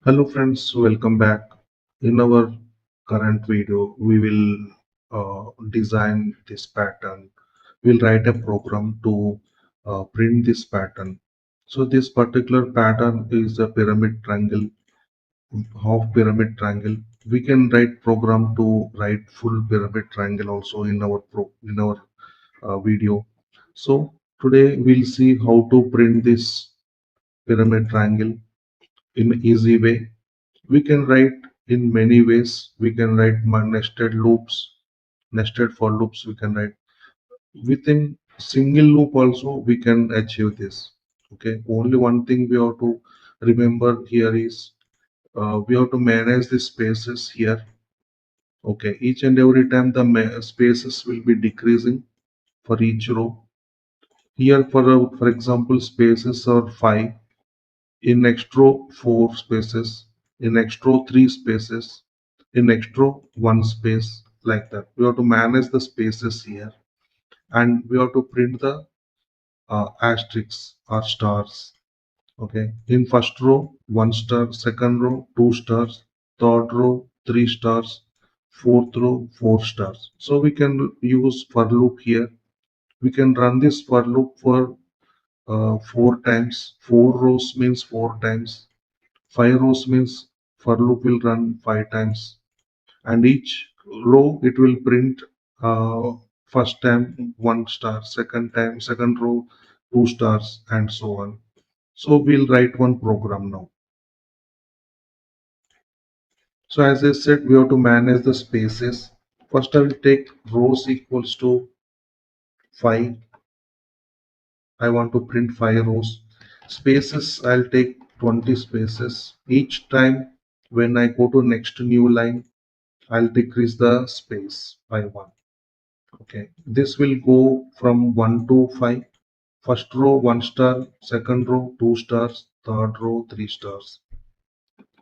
Hello friends, welcome back. In our current video, we will design this pattern. We'll write a program to print this pattern. So this particular pattern is a pyramid triangle, half pyramid triangle. We can write program to write full pyramid triangle also in our video. So today we'll see how to print this pyramid triangle in easy way. We can write in many ways. We can write nested loops, nested for loops. We can write within single loop also. We can achieve this. Okay. Only one thing we have to remember here is we have to manage the spaces here. Okay. Each and every time the spaces will be decreasing for each row. Here, for example, spaces are 5. In next row 4 spaces, in next row 3 spaces, in next row 1 space, like that. We have to manage the spaces here, and we have to print the asterisks or stars. Okay, in first row 1 star, second row 2 stars, third row 3 stars, fourth row 4 stars. So we can use for loop here. We can run this for loop for 4 times. 4 rows means 4 times. 5 rows means for loop will run 5 times, and each row it will print first time 1 star, second time second row 2 stars, and so on. So we'll write one program now. So as I said, we have to manage the spaces. First I will take rows equals to 5. I want to print 5 rows. Spaces, I'll take 20 spaces. Each time when I go to next new line, I'll decrease the space by 1. Okay, this will go from 1 to 5. First row 1 star, second row 2 stars, third row 3 stars.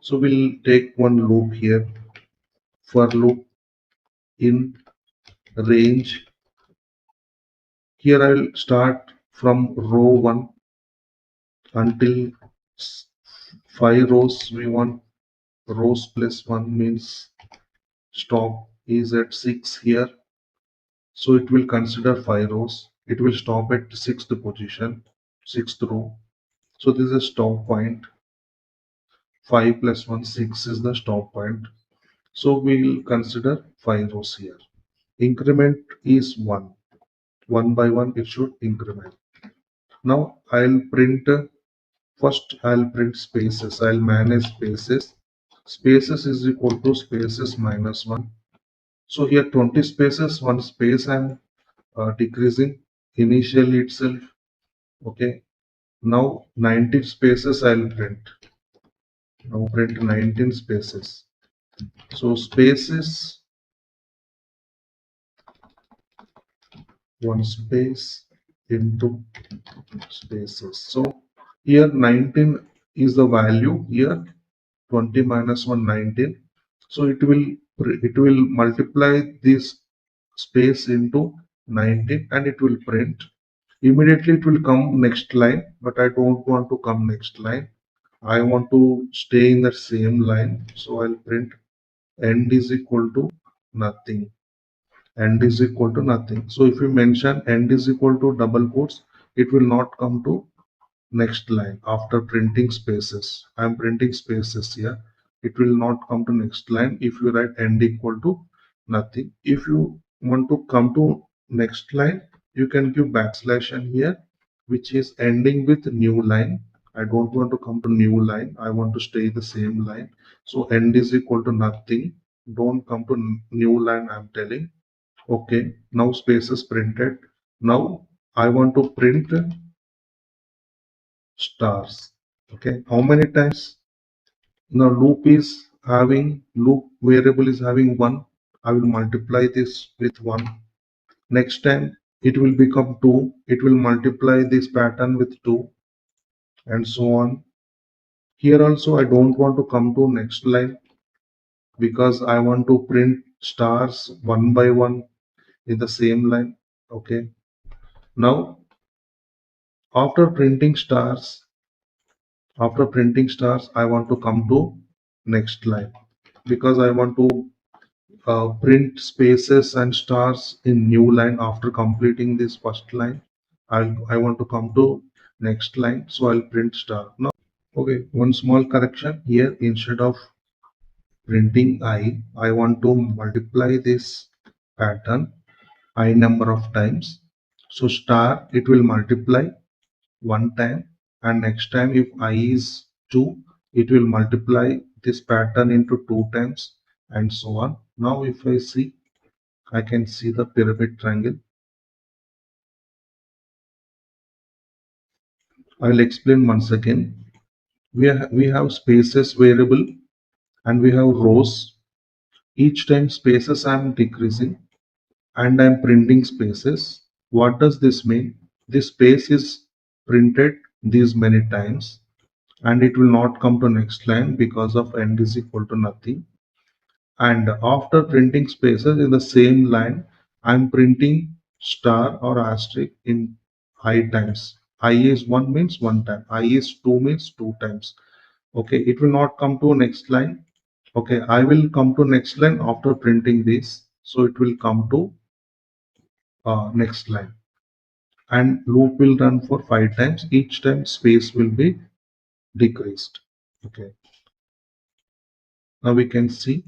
So we'll take one loop here. For loop in range. Here I'll start from row 1 until 5 rows. We want rows plus 1 means stop is at 6 here. So it will consider 5 rows. It will stop at 6th position, 6th row. So this is a stop point. 5 plus 1, 6 is the stop point. So we will consider 5 rows here. Increment is 1. 1 by 1 it should increment. Now I'll print first I'll print spaces. I'll manage spaces. Spaces is equal to spaces minus 1. So here 20 spaces, 1 space I'm decreasing initially itself. Okay. Now 19 spaces I'll print. Now print 19 spaces. So spaces, 1 space into spaces. So here 19 is the value. Here 20 minus 1, 19. So it will multiply this space into 19 and it will print. Immediately it will come next line, but I don't want to come next line. I want to stay in the same line. So I'll print end is equal to nothing. End is equal to nothing. So if you mention end is equal to double quotes, it will not come to next line after printing spaces. I am printing spaces here. It will not come to next line if you write end equal to nothing. If you want to come to next line, you can give backslash and here, which is ending with new line. I don't want to come to new line. I want to stay the same line. So end is equal to nothing. Don't come to new line, I'm telling. Okay, now spaces printed. Now I want to print stars. Okay, how many times? Now loop variable is having 1. I will multiply this with 1. Next time it will become 2. It will multiply this pattern with 2, and so on. Here also I don't want to come to next line because I want to print stars one by one in the same line. Okay, now after printing stars, I want to come to next line, because I want to print spaces and stars in new line after completing this first line. I want to come to next line, so I'll print star. Now, okay, one small correction here. Instead of printing I want to multiply this pattern I number of times. So star, it will multiply one time, and next time if I is 2, it will multiply this pattern into 2 times, and so on. Now if I see, I can see the pyramid triangle. I will explain once again. We have spaces variable and we have rows. Each time spaces I am decreasing and I am printing spaces. What does this mean? This space is printed these many times and it will not come to next line because of end is equal to nothing. And after printing spaces in the same line, I'm printing star or asterisk in I times. I is 1 means 1 time. I is 2 means 2 times. Okay, it will not come to next line. Okay, I will come to next line after printing this. So it will come to next line. And loop will run for 5 times. Each time space will be decreased. Okay, now we can see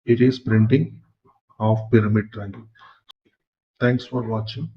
it is printing of pyramid triangle. Thanks for watching.